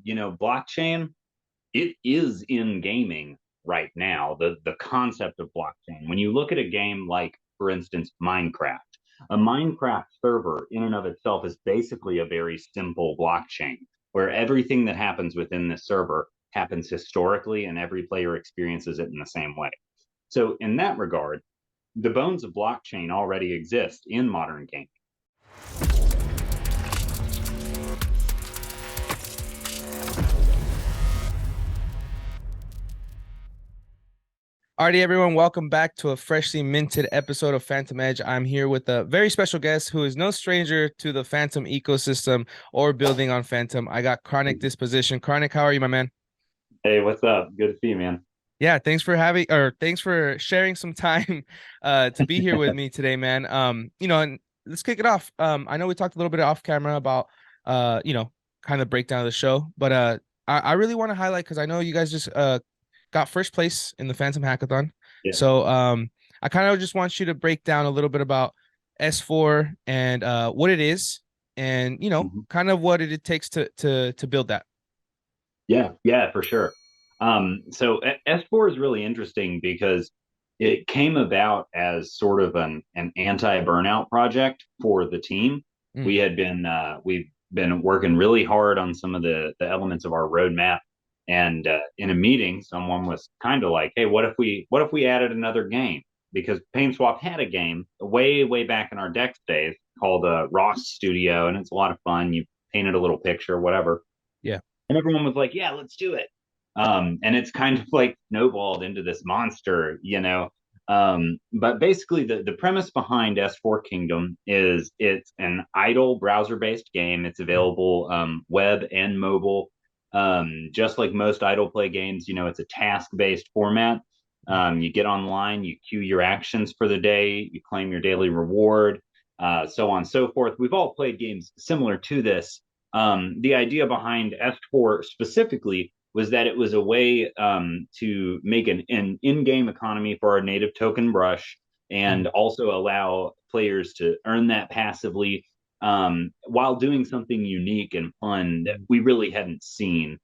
now, blockchain, it is in gaming right now, the concept of blockchain. When you look at a game like, for instance, Minecraft, a Minecraft server in and of itself is basically a very simple blockchain where everything that happens within the server happens historically and every player experiences it in the same way. So in that regard, the bones of blockchain already exist in modern gaming. Alrighty, everyone, welcome back to a freshly minted episode of Fantom Edge. I'm here with a very special guest who is no stranger to the Fantom ecosystem or building on Fantom. I got Karnik this position. Karnik, how are you, my man? Hey, what's up? Good to see you, man. Yeah, thanks for sharing some time to be here with me today, man. And let's kick it off. I know we talked a little bit off camera about kind of breakdown of the show, but I really want to highlight because I know you guys just got first place in the Fantom Hackathon. Yeah. So I kind of just want you to break down a little bit about S4 and what it is and kind of what it takes to build that. Yeah, for sure. So S4 is really interesting because it came about as sort of an anti-burnout project for the team. Mm. We've been working really hard on some of the elements of our roadmap. And in a meeting, someone was kind of like, "Hey, what if we added another game?" Because PaintSwap had a game way back in our Dex days called Ross Studio, and it's a lot of fun. You painted a little picture, whatever, Yeah. and everyone was like, "Yeah, let's do it." And it's kind of like snowballed into this monster. But basically, the premise behind S4 Kingdom is it's an idle browser-based game. It's available web and mobile. Just like most idle play games, it's a task-based format. You get online, you queue your actions for the day, you claim your daily reward, so on and so forth. We've all played games similar to this. The idea behind S4 specifically was that it was a way to make an in-game economy for our native token brush and also allow players to earn that passively while doing something unique and fun that we really hadn't seen.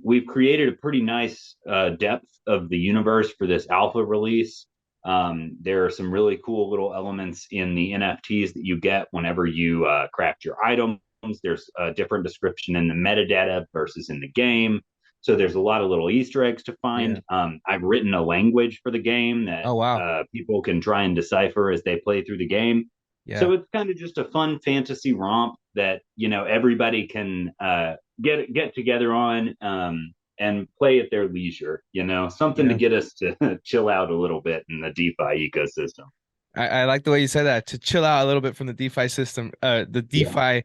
We've created a pretty nice depth of the universe for this alpha release. There are some really cool little elements in the NFTs that you get whenever you craft your items. There's a different description in the metadata versus in the game. So there's a lot of little Easter eggs to find. Yeah. I've written a language for the game that Oh, wow. people can try and decipher as they play through the game. Yeah. So it's kind of just a fun fantasy romp that everybody can get together on and play at their leisure. Something to Yeah. get us to chill out a little bit in the DeFi ecosystem. I like the way you said that, to chill out a little bit from the DeFi system, the Yeah, DeFi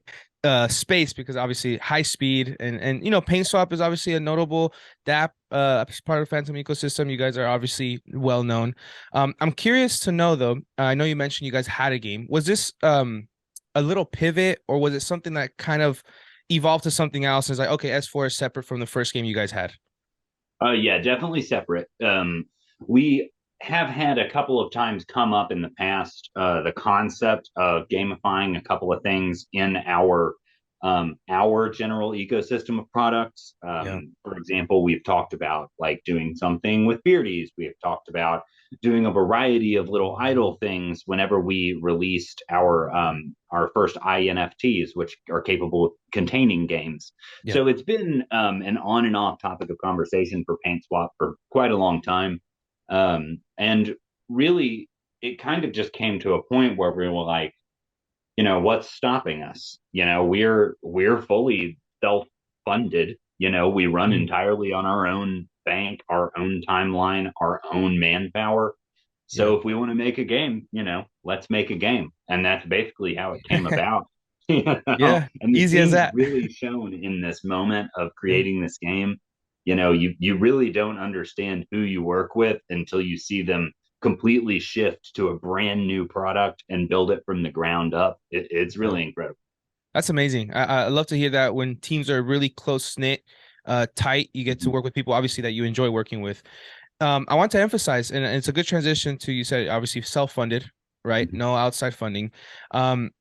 space, because obviously high speed and PaintSwap is obviously a notable DApp as part of the Fantom ecosystem. You guys are obviously well known. I'm curious to know though. I know you mentioned you guys had a game. Was this a little pivot, or was it something that kind of evolved to something else? And it's like, okay, S4 is separate from the first game you guys had. yeah, definitely separate. We have had a couple of times come up in the past the concept of gamifying a couple of things in our general ecosystem of products. Yeah. For example, we've talked about like doing something with beardies. We have talked about doing a variety of little idle things whenever we released our first INFTs, which are capable of containing games. Yeah. So it's been an on and off topic of conversation for PaintSwap for quite a long time. And really, it kind of just came to a point where we were like, what's stopping us? We're fully self-funded. We run Mhm. entirely on our own bank, our own timeline, our own manpower. Yeah. So if we want to make a game, let's make a game. And that's basically how it came about. Yeah. And the Easy as team's that. really shown in this moment of Yeah. creating this game. You really don't understand who you work with until you see them completely shift to a brand new product and build it from the ground up. It's Yeah. really incredible. That's amazing. I love to hear that when teams are really close knit, tight, you get to work with people obviously that you enjoy working with. I want to emphasize, and it's a good transition to, you said obviously self-funded, right? Mm-hmm. No outside funding. Um,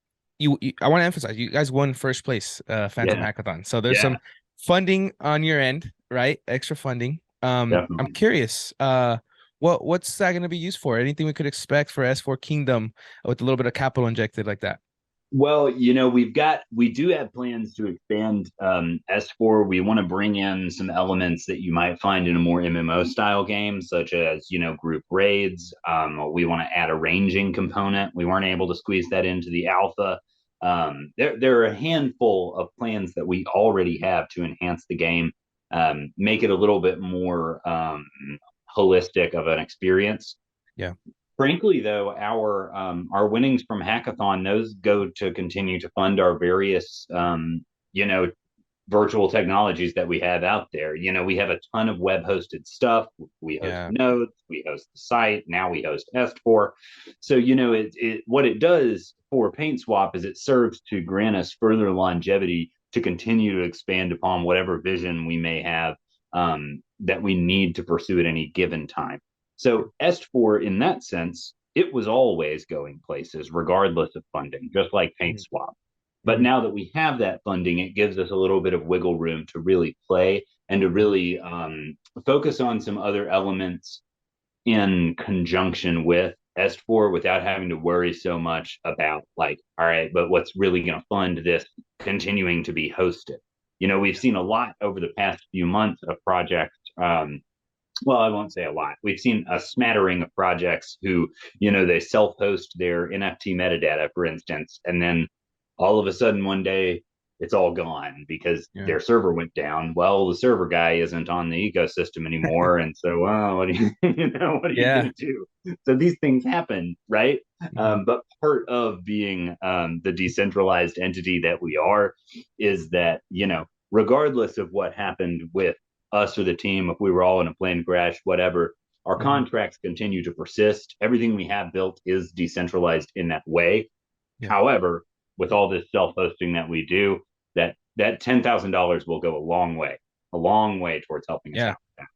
I want to emphasize, you guys won first place, Fantom Yeah, Hackathon. So there's yeah, funding on your end, right? Extra funding. I'm Definitely. curious, what's that going to be used for? Anything we could expect for S4 Kingdom with a little bit of capital injected like that? Well, we do have plans to expand S4. We want to bring in some elements that you might find in a more MMO style game, such as, group raids. We want to add a ranging component. We weren't able to squeeze that into the alpha. There are a handful of plans that we already have to enhance the game, make it a little bit more holistic of an experience. Yeah. Frankly, though, our winnings from Hackathon, those go to continue to fund our various you know virtual technologies that we have out there. We have a ton of web hosted stuff. We host Yeah. nodes, we host the site, now we host Estfor. So, what it does for PaintSwap is it serves to grant us further longevity to continue to expand upon whatever vision we may have, that we need to pursue at any given time. So Estfor, in that sense, it was always going places regardless of funding, just like PaintSwap. But Mm-hmm. now that we have that funding, it gives us a little bit of wiggle room to really play and to Yeah. really focus on some other elements in conjunction with S4 without having to worry so much about, like, all right, but what's really going to fund this continuing to be hosted? We've seen a lot over the past few months of projects. Well, I won't say a lot. We've seen a smattering of projects who, they self-host their NFT metadata, for instance, and then all of a sudden one day it's all gone because Yeah. their server went down. Well, the server guy isn't on the ecosystem anymore, and so, what do you, what are you Yeah. going to do? So these things happen, right? Mhm. But part of being the decentralized entity that we are is that, regardless of what happened with us or the team, if we were all in a plane crash, whatever, our Mhm. contracts continue to persist. Everything we have built is decentralized in that way. Yeah. However, with all this self-hosting that we do, that $10,000 will go a long way towards helping us Yeah. out.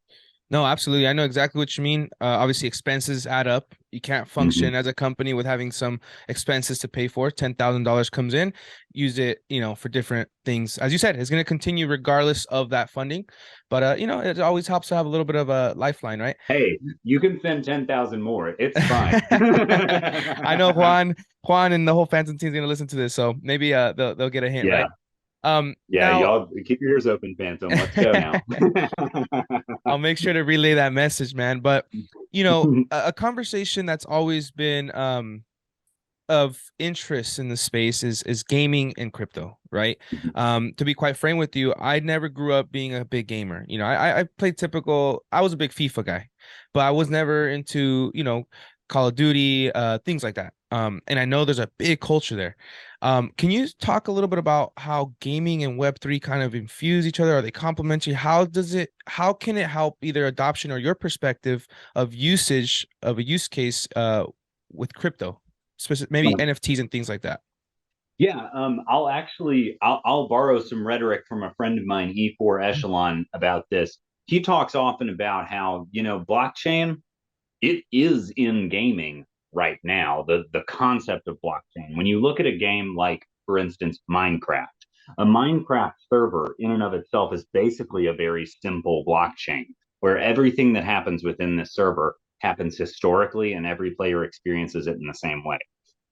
No, absolutely. I know exactly what you mean. Obviously, expenses add up. You can't Mm-hmm. function as a company with having some expenses to pay for. $10,000 comes in, use it, for different things. As you said, it's going to continue regardless of that funding. But it always helps to have a little bit of a lifeline, right? Hey, you can spend 10,000 more. It's fine. I know Juan, and the whole Phantom team is going to listen to this, so maybe they'll get a hint, Yeah, right? yeah. Now Y'all keep your ears open, Phantom. Let's go now. I'll make sure to relay that message, man. But a conversation that's always been of interest in the space is gaming and crypto, right? To be quite frank with you, I never grew up being a big gamer. I played typical. I was a big FIFA guy, but I was never into Call of Duty, things like that. And I know there's a big culture there. Can you talk a little bit about how gaming and Web3 kind of infuse each other? Are they complementary? How can it help either adoption or your perspective of usage of a use case with crypto? Specific, maybe NFTs and things like that. Yeah, I'll borrow some rhetoric from a friend of mine, E4 Echelon, about this. He talks often about how, blockchain, it is in gaming right now, the concept of blockchain. When you look at a game like, for instance, Minecraft, a Minecraft server in and of itself is basically a very simple blockchain where everything that happens within the server happens historically and every player experiences it in the same way.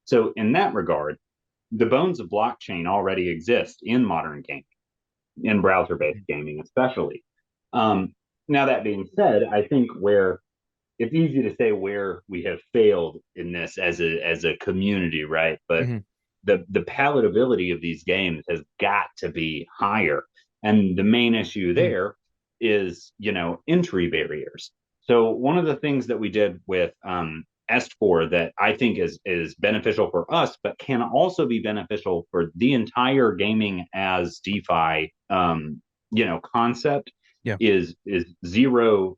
So in that regard, the bones of blockchain already exist in modern gaming, in browser-based gaming, especially. Um, Now that being said, I think where it's easy to say where we have failed in this as a community, right? But Mm-hmm. the palatability of these games has got to be higher, and the main issue there is, entry barriers. So one of the things that we did with Estfor that I think is beneficial for us, but can also be beneficial for the entire gaming as DeFi concept Yeah. is zero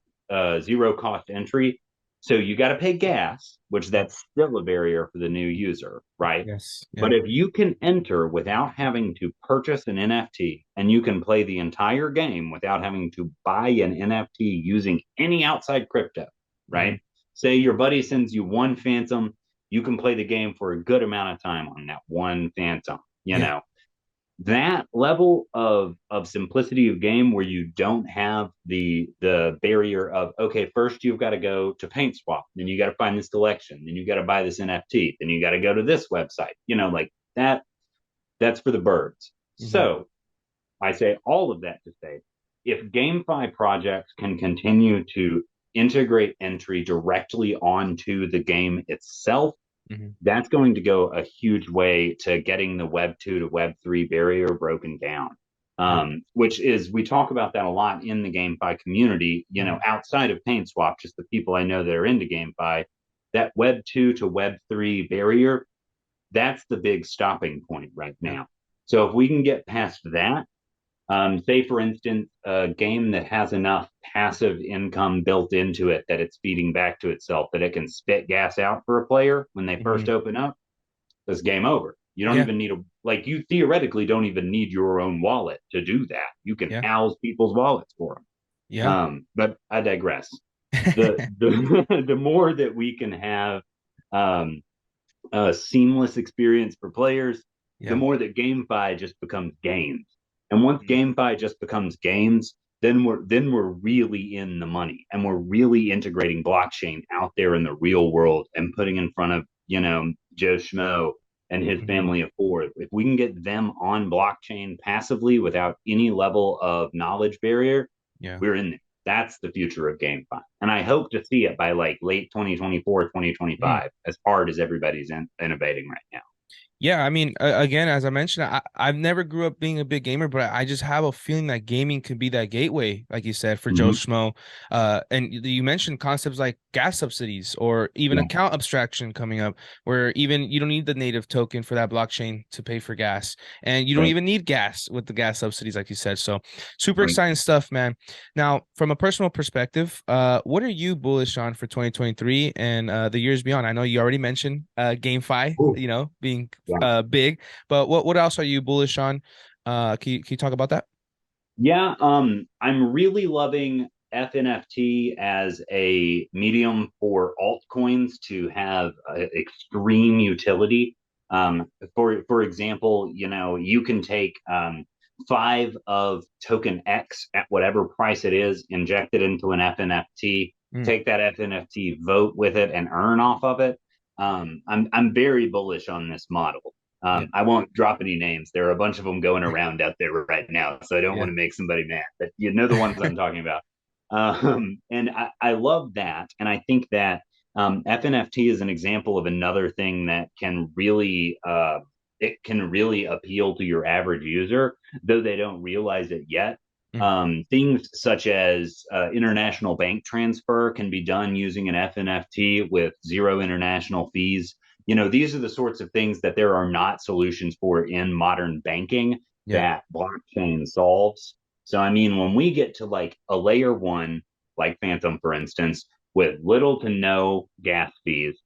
cost entry. So you got to pay gas, which Yeah. that's still a barrier for the new user, right? Yes. Yeah. But if you can enter without having to purchase an NFT and you can play the entire game without having to buy an NFT using any outside crypto, Mm-hmm. right? Say your buddy sends you one Phantom, you can play the game for a good amount of time on that one Phantom, you Yeah. know. that level of simplicity of game where you don't have the barrier of, okay, first you've got to go to PaintSwap, then you got to find this collection, then you got to buy this NFT, then you got to go to this website, like that. That's for the birds. Hmm. So I say all of that to say, if GameFi projects can continue to integrate entry directly onto the game itself, Hmm. that's going to go a huge way to getting the Web 2 to Web 3 barrier broken down. Yeah. Which is, we talk about that a lot in the GameFi community, Hmm. outside of PaintSwap, just the people I know that are into GameFi, that Web 2 to Web 3 barrier, that's the big stopping point right Yeah. now. So if we can get past that, say, for instance, a game that has enough passive income built into it that it's feeding back to itself, that it can spit gas out for a player when they first Hmm. open up, it's game over. You don't Yeah. even need you theoretically don't even need your own wallet to do that. You can Yeah. house people's wallets for them. Yeah. But I digress. The more that we can have um, a seamless experience for players, the Yeah. more that GameFi just becomes games. And once Mhm. GameFi just becomes games, then we're really in the money, and we're really integrating blockchain out there in the real world and putting in front of Joe Schmo and his Mhm. family of four. If we can get them on blockchain passively without any level of knowledge barrier, Yeah. we're in there. That's the future of GameFi. And I hope to see it by like late 2024, Mhm. 2025, as hard as everybody's innovating right now. Yeah, I mean, again, as I mentioned, I've never grew up being a big gamer, but I just have a feeling that gaming could be that gateway, like you said, for Joe Mm-hmm. Schmo. And you mentioned concepts like gas subsidies or even Yeah, account abstraction coming up, where even you don't need the native token for that blockchain to pay for gas, and you don't right, even need gas with the gas subsidies, like you said. So, super right. exciting stuff, man. Now, from a personal perspective, what are you bullish on for 2023 and the years beyond? I know you already mentioned GameFi, Ooh, being yeah. big. But what else are you bullish on? Can you talk about that? Yeah, I'm really loving FNFT as a medium for altcoins to have extreme utility. For example, you can take five of token X at whatever price it is, inject it into an FNFT, Mm, take that FNFT, vote with it, and earn off of it. I'm very bullish on this model. yeah, I won't drop any names. There are a bunch of them going around out there right now, so I don't want yeah. to make somebody mad. But you know the ones I'm talking about. And I love that, and I think that FNFT is an example of another thing that can really it can really appeal to your average user, though they don't realize it yet. Mm, Things such as international bank transfer can be done using an FNFT with zero international fees. These are the sorts of things that there are not solutions for in modern banking yeah. that blockchain solves. So, I mean, when we get to like a layer one, like Fantom, for instance, with little to no gas fees,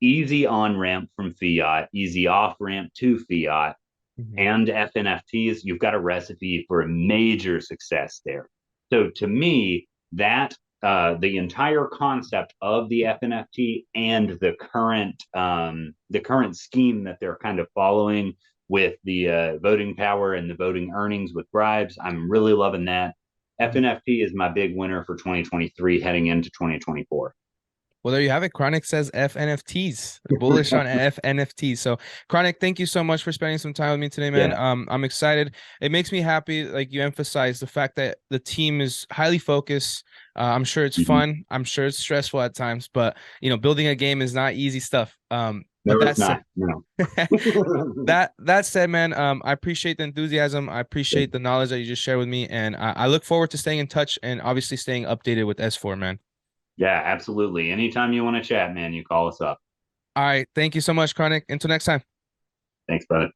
easy on ramp from fiat, easy off ramp to fiat, Mhm. and FNFTs, you've got a recipe for a major success there. So to me, that the entire concept of the FNFT and the current scheme that they're kind of following with the voting power and the voting earnings with bribes, I'm really loving that. Mhm. FNFT is my big winner for 2023 heading into 2024. Well, there you have it. Chronic says FNFTs, bullish on FNFTs. So, Chronic, thank you so much for spending some time with me today, man. Yeah. I'm excited. It makes me happy, like you emphasized, the fact that the team is highly focused. I'm sure it's Mm-hmm. fun. I'm sure it's stressful at times, but building a game is not easy stuff. But No, it's that's not. No. that said, man, I appreciate the enthusiasm. I appreciate the knowledge that you just shared with me, and I look forward to staying in touch and obviously staying updated with S4, man. Yeah, absolutely. Anytime you want to chat, man, you call us up. All right. Thank you so much, Karnik. Until next time. Thanks, brother.